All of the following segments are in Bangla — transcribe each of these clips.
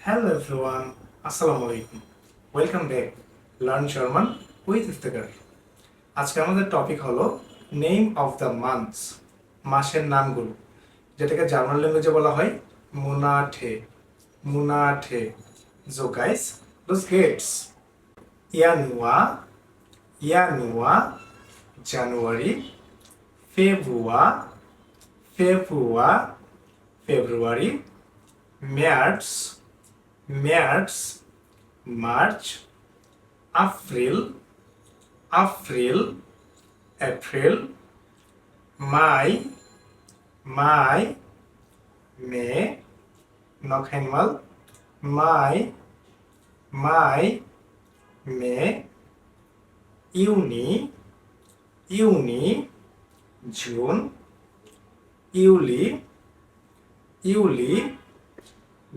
Hello everyone, Assalamu alaikum. Welcome back. Learn German with Iftakhar. আজকে আমাদের টপিক হলো নেম অফ দ্য মান্থস, মাসের নামগুলো, যেটাকে জার্মান ল্যাঙ্গুয়েজে বলা হয় মুনাঠে। মুনাঠে। So guys, let's get Januar, Januar, January, Februar, Februar, February, März, März, March, April, April, April, Mai, Mai, May, noch einmal, Mai, Mai, May, Juni, Juni, June, Juli, Juli,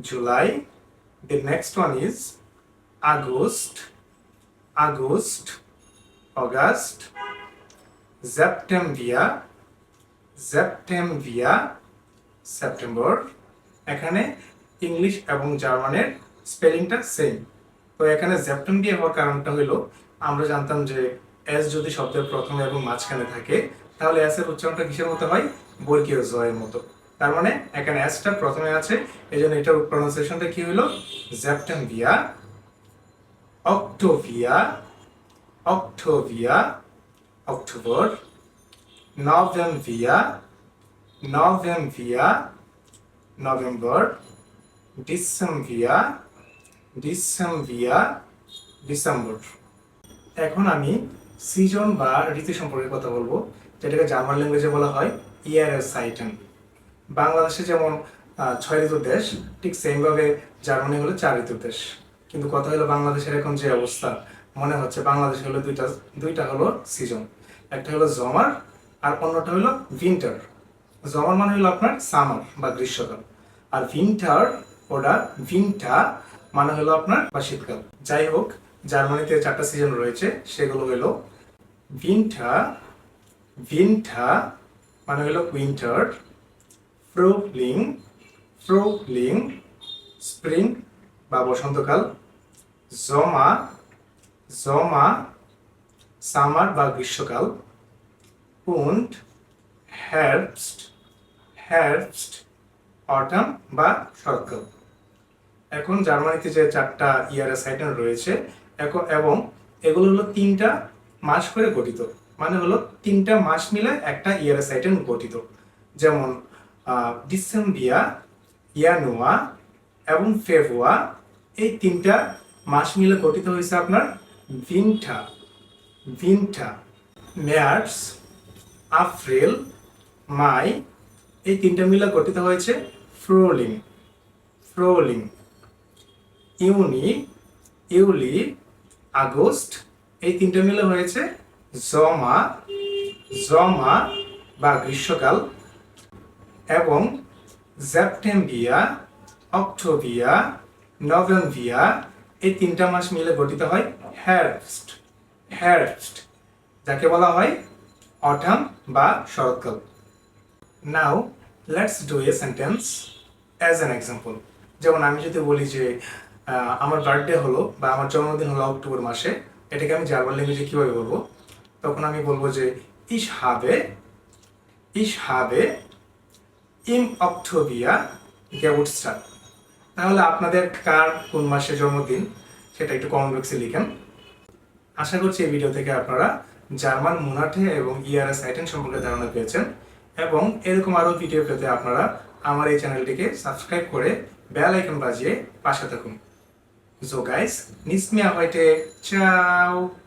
July. The next one is August, August, August, September, September, September. এখানে ইংলিশ এবং জার্মানের স্পেলিংটা সেম। তো এখানে সেপ্টেম্বর হওয়ার কারণটা হলো আমরা জানতাম যে এস যদি শব্দের প্রথমে এবং মাঝখানে থাকে তাহলে এস এর উচ্চারণটা কিসের মতো হয়? বর্গীয় জ এর মতো। তার মানে এখানে এসটা প্রথমে আছে, এজন্য এটার প্রনাউন্সিয়েশনটা কি হলো? September, October, October, October, November, November, November, December, December, December. এখন আমি সিজন বা ঋতু সম্পর্কে কথা বলবো, যেটাকে জার্মান ল্যাঙ্গুয়েজে বলা হয় ইয়ারসাইটেন। বাংলাদেশে যেমন 6 ঋতুর দেশ, ঠিক সেমভাবে জার্মানি হলো 4 ঋতুর দেশ। কিন্তু কথা হলো বাংলাদেশের এখন যে অবস্থা, মনে হচ্ছে বাংলাদেশ হলো দুইটা হলো সিজন। একটা হলো জমার আর অন্যটা হলো উইন্টার। জমার মানে হলো আপনার সামার বা গ্রীষ্মকাল, আর উইন্টার ওটা উইন্টার মানে হলো আপনার বা শীতকাল। যাই হোক, জার্মানিতে 4টা সিজন রয়েছে, সেগুলো হলো উইন্টার, উইন্টার মানে হলো উইন্টার, ফ্রুলিং, ফ্রুলিং স্প্রিং বা বসন্তকাল, জমা, জমা সামার বা গ্রীষ্মকাল, উন্ড, হেrbst, হেrbst অটাম বা শরৎকাল। এখন জার্মানিতে যে 4টা ইয়ারসাইটেন রয়েছে এবং এগুলো হলো 3টা মাস করে গঠিত, মানে হলো 3টা মাস মিলে একটা ইয়ারসাইটেন গঠিত। যেমন ডিসেম্বর, জানুয়ারি এবং ফেব্রুয়ারি, এই 3টা মাস মিলে গঠিত হয়েছে আপনার উইন্টার, উইন্টার। মার্চ, এপ্রিল, মাই, এই 3টা মিলে গঠিত হয়েছে ফ্রুলিং, ফ্রুলিং। ইউনি, ইউলি, আগস্ট, এই 3টা মিলে হয়েছে জমা, জমা বা গ্রীষ্মকাল। এবং সেপ্টেম্বর, অক্টোবর, নভেম্বর, এই 3টা মাস মিলে গঠিত হয় হেrbst, হেrbst, যাকে বলা হয় অটাম বা শরৎকাল। Now let's do a sentence as an example. যেমন আমি যদি বলি যে আমার বার্থডে হলো বা আমার জন্মদিন হলো অক্টোবর মাসে, এটাকে আমি জার্মান ল্যাঙ্গুয়েজে কীভাবে বলবো? তখন আমি বলবো যে ich habe, ich habe im Oktober Geburtstag। তাহলে আপনাদের কার কোন মাসে জন্মদিন সেটা একটু কমেন্ট বক্সে লিখেন। আশা করছি এই ভিডিও থেকে আপনারা জার্মান মুনাটে এবং ইয়ারসাইটেন সম্পর্কে ধারণা পেয়েছেন, এবং এরকম আরও ভিডিও পেতে আপনারা আমার এই চ্যানেলটিকে সাবস্ক্রাইব করে বেল আইকন বাজিয়ে পাশে থাকুন। So guys, nichts mehr heute. Ciao!